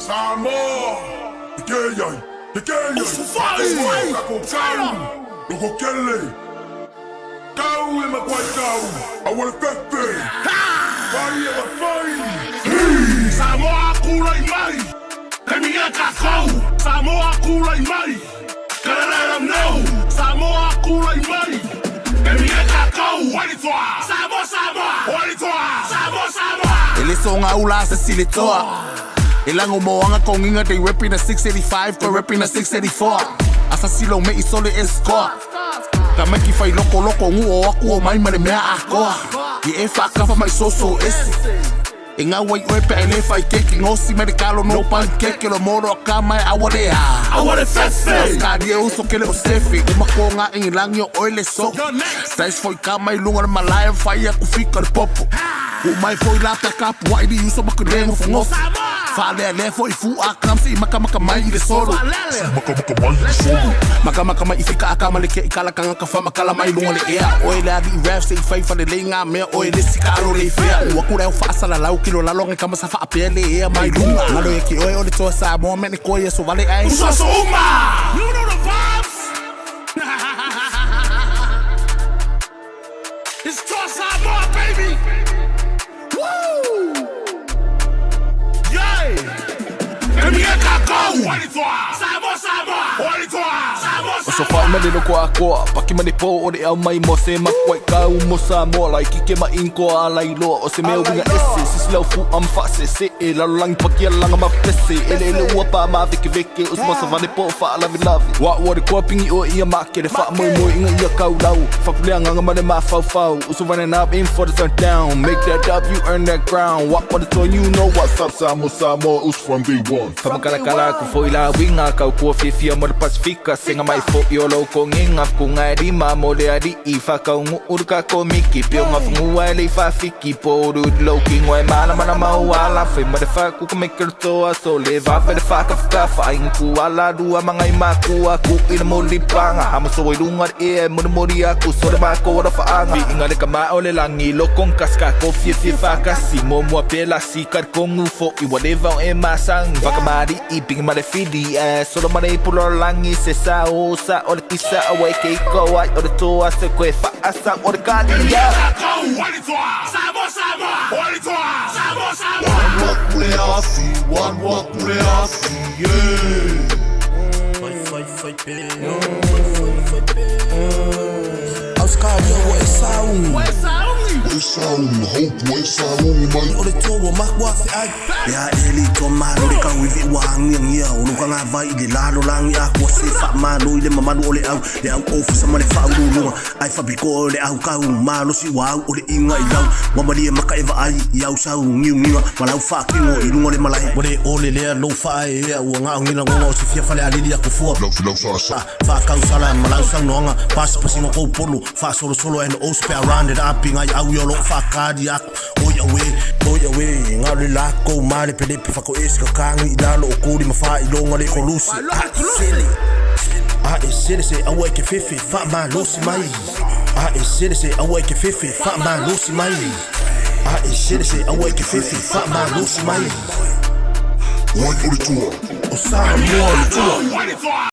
Samoa, Samoa kula imai, kamiya kakau. Samoa kula imai, gotta let them know. Samoa kula imai, kamiya kakau. Ai Le Toa, Samoa, Ai Le Toa, Samoa. Ele songa ula sa Ai Le Toa. Ilang umuanga kong inga they repping na 685, ko repping na 684. Asa silong me isole escort. Kamaki fai loko ngu aku o mai mare mea akoa. I e whakafa mai soso esi. E ngā wai oepe e le whai keki ngosi merikalo no pancake lo moro a ka mai aware a. Aware fefe. Kari e uso kele o sefi. Umako ngā ingi langi o oile so. Tais foi ka mai lunga na malaya whai a kufika le popo. Umai foi lata kapu wai di uso makurengo fungofu. Fale le foi fu a kamsi makamaka mai le solo. Makamaka mai le solo. Makamaka mai ifika a kama le ke ikala kanga ka wha makala mai lunga le ea. Oe le adi rap se i whai whale le ngā mea oe le sikaro le i whea. Uakura e whaasala lau kilo lalonga kama sa wha apea le ea mai lunga. Ngalo e ki oe o le toa Samoa mene koe e so vale ai. Usos uma! You know the vibes! It's toa Samoa, baby! Woo! Yay! Kamiya kakau. Ai Le Toa! Samoa! Ai Le Toa, So wha mele no ko a koa, paki mani po o re au mai mo se makwai kau mo Samoa lai ki ke ma inko a lai loa o se meo winga ese, sis lau fu am whase se e lalo langi paki a langa ma pese, ele ua pa ma veke veke, os mo sa vane po wha lavi lavi. Wa wari kua pingi o ia ma ke re wha moi inga ia kau lau, whapulea nganga mane ma fau fau, uso running up in for the turn down, make that W, earn that ground, wa wari toa you know what's up Samoa, us from day one. Whamakala ku foi la winga kau kua fifia mo le Pasifika, senga mai fo i o loko nginga ku ngai rima mo le ari i whakaungu uruka ko miki pio ngā whungua e le whawhiki po uru ki ngoe mana mana mau ala whai ma le whaku ka make le toa so le wawe le whakawhika whainga ku ala rua mangai makua ku ina mo li panga hama so i runga e muna mori aku so le mako ora whaanga vi inga le ka maa o le langi loko nkaska ko fie whakasi mo mua pela si kar kongu fo i whatever o e masang whakamari i pingi ma le whiri so le mare i pulo langi se sa o sa o le kisa awai ke iko ai o le toa se koe whaasa o le kani ia. kakau. Ai Le Toa, Samoa, Ai Le Toa, Samoa. One walk ule asi, one walk ule asi, yeah. Auskaria o e saungu. Saungu, hope saungu mai. O le toa makua fe ai. Ia e li toa maro le kau i vi wangi ngia. O nuka ngā vai i le lalo langi a kua se wha mano i le mamanu o le au ofu sama le wha urunga. Ai whabiko o le au kau malo si wau o le inga i lau. Wamari e maka eva ai i au sau ngiu ngiwa. Malau wha kingo i runga le malai. Wale o le lea lo wha e ea ua ngā ngina ngonga o si fia whale alili a kufua. Lau sa. Wha kau sala malau sau noanga. Pasi pasino kou polo. Wha solo solo and o spare around it up inga i au yolo wha kadi aku. Oia we, ngā le lako mare pelepe whako eska kangi i lalo o kuri mawha i longa le kolusi. A e sere se awa ke fefe wha ma losi mai. A e sere se awa ke fefe wha ma losi mai. A e sere se awa ke fefe wha ma losi mai. Ai Le Toa. O Samoa Le Toa. Ai Le Toa.